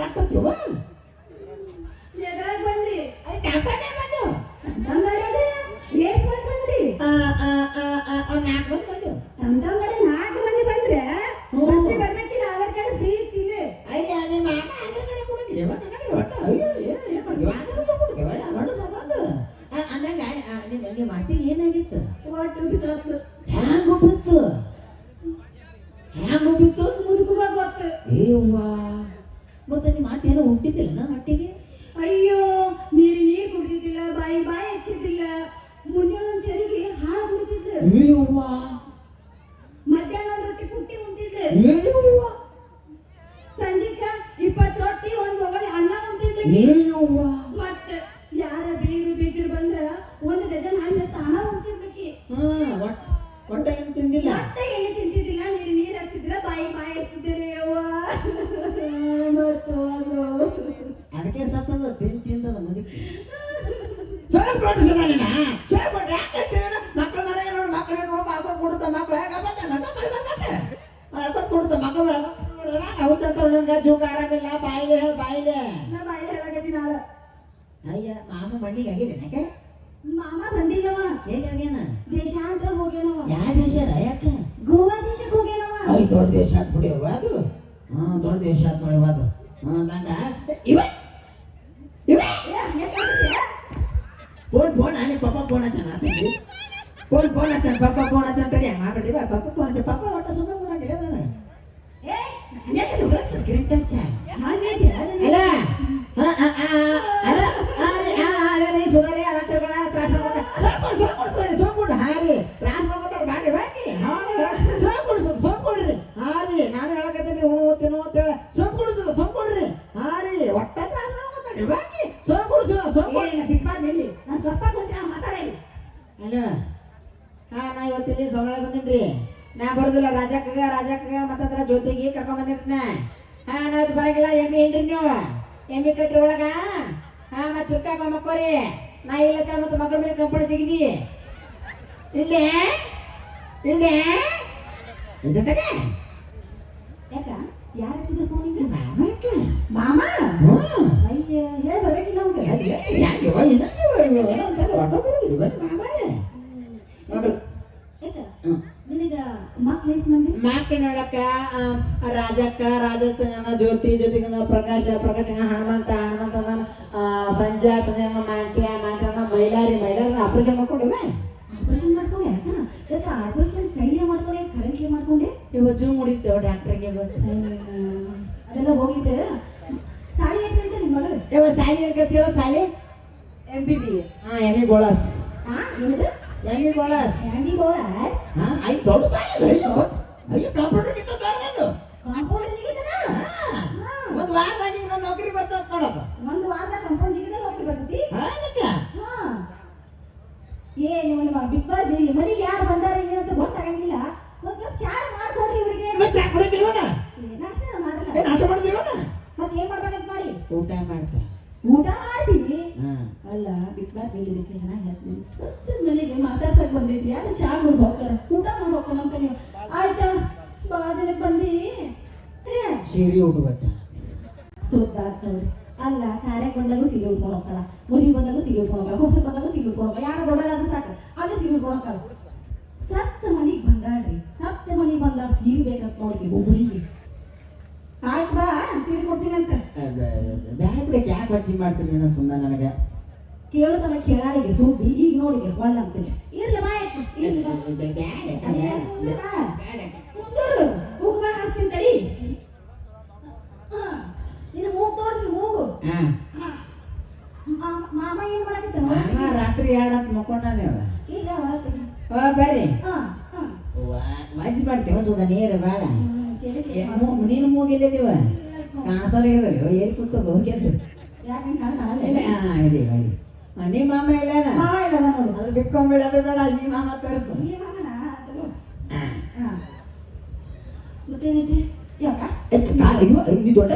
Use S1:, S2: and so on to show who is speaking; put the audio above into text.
S1: ಕಟ್ಟತ್ತೀವ
S2: ಎದ್ರಾಗ ಬಂದ್ರಿ
S1: ಟಾಟಾನೇ ಬಂದು
S2: ಟಂಟಂಗಡಿಯಾಗ ಏಸ್ ಮಂದಿ ಬಂದ್ರಿ
S1: ಒಂದು 4 ಮಂದಿ ಬಂದು
S2: ಟಂಟಂಗಡಿ 4 ಮಂದಿ ಬಂದ್ರೆ ಬಸ್ಸಿ ಬರ್ಬೇಕಿಲ್ಲ ಆಧಾರ್ ಕಾರ್ಡ್ ಫ್ರೀ ಇತ್ತಿಲ್ಲ
S1: ಅಯ್ಯ ನಿಮ್ಮ ಅಮ್ಮ ಆಧಾರ್ ಕಾರ್ಡ್ ಕೊಡಂಗಿಲ್ಲ ನನಗೆ ಒಟ್ಟು ಅಯ್ಯೋ ಏನು ಮಾಡ್ತೀವಿ ಆಧಾರ್ ಕಾರ್ಡ್ ಕೊಡ್ತೀವ ದೊಡ್ಡ ಸಾಕಂದು ಅಂದಂಗ ನಿಮ್ಮ ಅತ್ತಿಗೆ ಏನಾಗಿತ್ತು
S2: ಒಟ್ಟು ಬಿಸಾತು
S1: ಹ್ಯಾಂಗ ಬಿತ್ತು
S2: ಮುದುಕುವಾಗ ಗೊತ್ತು
S1: ಏವ್ವ ಮತ್ತೆ ನಿಮ್ಮ ಮಾತು ಏನೋ ಹುಟ್ಟಿದ್ದಿಲ್ಲ ನಮ್ಮ ಮಟ್ಟಿಗೆ
S2: ಅಯ್ಯೋ ನೀರು ಕುಡಿದಿದ್ದಿಲ್ಲ ಬಾಯಿ ಹಚ್ಚಿದ್ದಿಲ್ಲ ಮುಂಜಾನೆ ಒಂದು ಚರಿಗೆ ಹಾಲು ಕುಡಿತಿದ್ಲು
S1: ಏವ್ವ
S2: ಮಧ್ಯಾಹ್ನ ರೊಟ್ಟಿ ಪುಟ್ಟಿ ಉಂಟಿದ್ಲು
S1: ಏವ್ವ
S2: ಸಂಜಿಕ 20 ರೊಟ್ಟಿ ಒಂದು ಒಗಳಿ ಅನ್ನ ಉಂಟಿದ್ಲು
S1: ಏವ್ವ
S2: ಮತ್ತೆ ಯಾರ ಬೀಜರು ಬಂದ್ರ 1 ಡಜನ್ ಹಣ್ಣು ತಾನ ಉಂಟಿದ್ಲಕಿ
S1: ಹೊಟ್ಟೆ ಏನು ತಿಂದಿಲ್ಲ
S2: ಹೊಟ್ಟೆ ಎಣ್ಣೆ ತಿಂತಿದ್ದಿಲ್ಲ ನೀರು ಹಚ್ಚಿದ್ರ ಬಾಯಿ ಹಚ್ತಿದ್ದೀರಿ ಅವ್ವ
S1: ಅದಕ್ಕೆ ಸತ್ತದ ತಿಂದದ ಮುದುಕಿ ಸ್ವಲ್ಪ ಕೊಡಿಸಿದ ಮಕ್ಕಳ ಮನೆ ನೋಡಿ ಮಕ್ಕಳು ನೋಡಿ ಅರ್ಥ ಕೊಡುತ್ತ ಮಕ್ಕಳು ಅರ್ಥ ಕೊಡುತ್ತ ಮಕ್ಕಳು ಔಷಧ ಜೂಗ ಆರಾಮಿಲ್ಲ ಬಾಯಿಲೆ
S2: ನಾ ಬಾಯಿ ಹೇಳಾಗತ್ತಿ ನಾಳ
S1: ಅಯ್ಯ ಮಾಮ ಮಣ್ಣಿಗೆ ಆಗಿದೆ
S2: ಮಾಮ ಬಂದಿಲ್ಲವ
S1: ಏನಾಗ್ಯಾನ
S2: ದೇಶಾಂತರ ಹೋಗ್ಯಾನವ
S1: ಯಾವ ದೇಶ ಯಾಕ
S2: ಗೋವಾ ದೇಶಕ್ಕೆ ಹೋಗ್ಯಾನವ
S1: ಐ ದೊಡ್ಡ ದೇಶ ಆತ್ ಬಿಡಿಯವ ಅದು ದೊಡ್ಡ ದೇಶ ಆತ್ ನೋಡಿವ ಅದು ನಂಗ ಇವ ಫೋನ್ ಆನೆ ಪಾಪ ಫೋನ್ ಹಚ್ಚಾನ ಫೋನ್ ಹಚ್ಚಾನ ಪಾಪ ಫೋನ್ ಹಚ್ಚಾನ ತಡಿ ಮಾಡ್ಬೇಡಿ ಬಾ ಪಾಪ ಫೋನ್ ಹಚ್ಚ ಪಾಪ ಒಟ್ಟು ಸುಮ್ಮನೆ ಮಾಡಂಗಿಲ್ಲ ನಾನು ಸ್ಕ್ರೀನ್ ಟಚ್ ಅಲ್ಲ ಅಲ್ಲ ಸುಧಾರಿ ಅಲ್ಲ ತಿರ್ಗೋಣ ತ್ರಾಸ ಸೋಮ್ಕೊಂಡು ಹಾರಿ ತ್ರಾಸ ಮಾಡ್ಕೊತಾರ ಮಾಡಿ ಬಾಕಿ ಸೋಮ್ಕೊಡ್ರಿ ಹಾರಿ ನಾನು ಹೇಳಕತ್ತೀನಿ ತಿನ್ನು ಅಂತೇಳಿ ಸೋಮ್ಕೊಡ್ರಿ ಹಾರಿ ಒಟ್ಟ ತ್ರಾಸ ಮಾಡ್ಕೊತಾರಿ ಬಾಕಿ ಸೋಮ್ಕೊಡ್ರಿ
S2: ಬಿಟ್ಬಾರ್ದು ಹೇಳಿ ನಾನು ಗಪ್ಪ ಕೂತ್ರೆ ಮಾತಾಡಿ
S1: ಅಲ್ಲ ನಾ ಇವತ್ತಿಲ್ಲಿ ಸೊಳ್ಳೆ ಬಂದಿನ್ರಿ ನಾ ಬರೋದಿಲ್ಲ ರಾಜಕ್ಕ ಮತ್ತಂದ್ರ ಜ್ಯೋತಿಗೆ ಕರ್ಕೊಂಡ್ ಬಂದಿರ್ನ ನಾವ್ ಬರಂಗಿಲ್ಲ ಎಮ್ಮೆ ಏನ್ರಿ ನೀವು ಎಮ್ಮೆ ಕಟ್ರಿ ಒಳಗ ಮತ್ ಚಿರ್ಕಾಕ ಮಕ್ಕೋರಿ ನಾ ಇಲ್ಲ ಮತ್ತೆ ಮಕ್ಕಳ ಮೇಲೆ ಕಂಪೌಂಡ್ ಸಿಗಿದಿ ಇಲ್ಲೇ
S2: ಯಾಕ ಯಾರ ಹಚ್ಚಿದ್ರು ಫೋನಿಗೆ
S1: ಮಾಮ
S2: ಅಯ್ಯ ಹೇಳಿ ಬರ್ಬೇಕಿಲ್ಲ ಅವ್ಗೆ
S1: ಯಾಕೆ
S2: ನಿನಗ ಮಕ್ಳು ಎಷ್ಟು ಮಂದಿ
S1: ಮಕ್ಕಳು ನೋಡಕ್ಕ ರಾಜಕ್ಕ ಜ್ಯೋತಿ ಜೊತೆಗೆ ಪ್ರಕಾಶ ಹನುಮಂತ ಸಂಜೆ ಮಾಂತ್ಯ ಮೈಲಾರಿ ಆಪರೇಷನ್ ಮಾಡ್ಕೊಂಡಿವೆ
S2: ಆಪರೇಷನ್ ಮಾಡ್ಕೊಂಡೆ ಯಾಕ ಆಪರೇಷನ್ ಕೈಲೇ ಮಾಡ್ಕೊಂಡೆ ಕರೆಂಟ್ಲಿ ಮಾಡ್ಕೊಂಡೆ
S1: ಇವತ್ತು ಜೂ ಮುಡಿತೇವೆ ಡಾಕ್ಟರ್ಗೆ ಬಂದು
S2: ಅದೆಲ್ಲ ಹೋಗಿದ್ದೆ ಸಾಲಿ ಯಾಕೆ ಹೇಳ್ತಾ ನಿಮ್ಮ ಮಗಳು
S1: ಇವಾಗ ಸಾಲಿ ಹೇಳ್ತೀರ ಸಾಲಿ
S2: MBBS
S1: ಎಮ್ಮಿ ಬೋಳಸ್
S2: ಏನದು
S1: ಎಮ್ಮಿ ಬೋಳಸ್ ಐದು ದೊಡ್ಡ ಸಾಲಿ ಅಯ್ಯೋ ಕಂಪ್ಯೂಟರ್
S2: ಕಾಂಪೌಂಡ್ ಜಿಗಿದನ
S1: ಒಂದು ವಾರದಾಗ ನನ್ನ ನೌಕರಿ ಬರ್ತದ ನೋಡಪ್ಪ
S2: ಒಂದು ವಾರದಾಗ ಕಾಂಪೌಂಡ್ ಜಿಗಿದ ನೌಕರಿ ಬರ್ತೈತಿ ನಿಮ್ಮ ಬಿಗ್ ಬಾಸ್ ಇಲ್ಲಿ ಮನೆಗೆ ಯಾರು ಬಂದಾರ ಏನಂತ ಗೊತ್ತಾಗಂಗಿಲ್ಲ ಒಂದು ಕಪ್ ಚಾ ಮಾಡ್ಕೊಡ್ರಿ ಇವರಿಗೆ
S1: ಚಾ ಕುಡಿದಿಲ್ವನ
S2: ನಾಷ್ಟ ಮಾಡಲ್ಲ
S1: ನಾಷ್ಟ ಮಾಡಿದಿಲ್ವನ
S2: ಮತ್ತೆ ಏನ್ ಮಾಡ್ಬೇಕಂತ ಮಾಡಿ
S1: ಊಟ ಮಾಡ್ತಾ
S2: ಊಟ ಮಾಡ್ದಿ ಅಲ್ಲ ಬಿಗ್ ಬಾಸ್ ಇಲ್ಲಿ ಹಣ ಹೇಳ್ತೀನಿ ಸತ್ತ ಮನೆಗೆ ಮಾತಾಡ್ಸಕ್ ಬಂದಿದ್ದಿ ಯಾರು ಚಾ ಮಾಡಿ ಹೋಗ್ತಾರ ಊಟ ಮಾಡಿ ಹೋಗೋಣ ಅಂತ ನೀವು ಆಯ್ತಾ ಬಾಜನಕ್ಕೆ ಬಂದಿ
S1: ಸೀರೆ ಉಟ್ಬೇಕ
S2: ಸುದ್ದಾತ್ ನೋಡ್ರಿ ಅಲ್ಲ ಕಾರ್ಯಕ್ಕೆ ಬಂದಾಗೂ ಸಿಗಿ ಉಟ್ಕೊಂಡು ಹೋಗ್ತಾಳ ಮದುವೆ ಬಂದಾಗೂ ಸಿಗಿ ಉಟ್ಕೊಂಡು ಹೋಗ್ತಾಳ ಹುಬ್ಸಕ್ ಬಂದಾಗೂ ಸಿಗಿ ಉಟ್ಕೊಂಡು ಹೋಗ್ತಾಳ ಯಾರು ದೊಡ್ಡದಾದ್ರೂ ಸಾಕು ಅದು ಸಿಗಿ ಉಟ್ಕೊಂಡು ಹೋಗ್ತಾಳ ಸತ್ತ ಮನೆಗೆ ಬಂದಾಳ ಸೀರೆ ಬೇಕಂತ ನೋಡ್ರಿ ಒಬ್ಬರಿಗೆ ಆಯ್ತು ಬಾ ಸೀರೆ ಕೊಡ್ತೀನಿ ಅಂತ
S1: ಬ್ಯಾಡ್ಬೇಕು ಯಾಕೆ ಹಚ್ಚಿ ಮಾಡ್ತೀರಿ ಏನೋ ಸುಮ್ಮನೆ ನನಗೆ
S2: ಕೇಳ್ತಾನ ಕೇಳಾಳಿಗೆ ಸುಬ್ಬಿ ಈಗ ನೋಡಿಗೆ ಒಳ್ಳ ಅಂತೀನಿ ಇರ್ಲಿ ಬಾ ಇರ್ಲಿ ಬಾ ಹಾಸ್ತೀನಿ ತಡಿ ನಿನ್ನ ಮೂಗು ತೋರಿಸಿ ಮೂಗು ಮಾಮ ಏನ್ ಮಾಡಕತ್ತ
S1: ರಾತ್ರಿ ಎರಡತ್ತು ಮಕ್ಕೊಂಡಾನೆ
S2: ಈಗ
S1: ಬರ್ರಿ ಮಜ್ಜಿ ಮಾಡ್ತೇವ ಸುದ ನೀರು ಬೇಡ ನೀನು ಮೂಗಿಲ್ಲಿದ್ದೀವ ಕಾಣಿಸೋರಿಗದಲ್ಲ ಏರಿ ಕೂತದ ಹೋಗ್ಯಾರ ನಿಮ್ಮ ಮಾಮ ಇಲ್ಲ ಅದ್ರ ಬಿಟ್ಕೊಂಡ್ಬಿಡೋದು ಬೇಡ ಈ ಮಾಮ ತೋರಿಸು
S2: ಮತ್ತೇನೈತಿ ಯಾಕ
S1: ದೊಡ್ಡ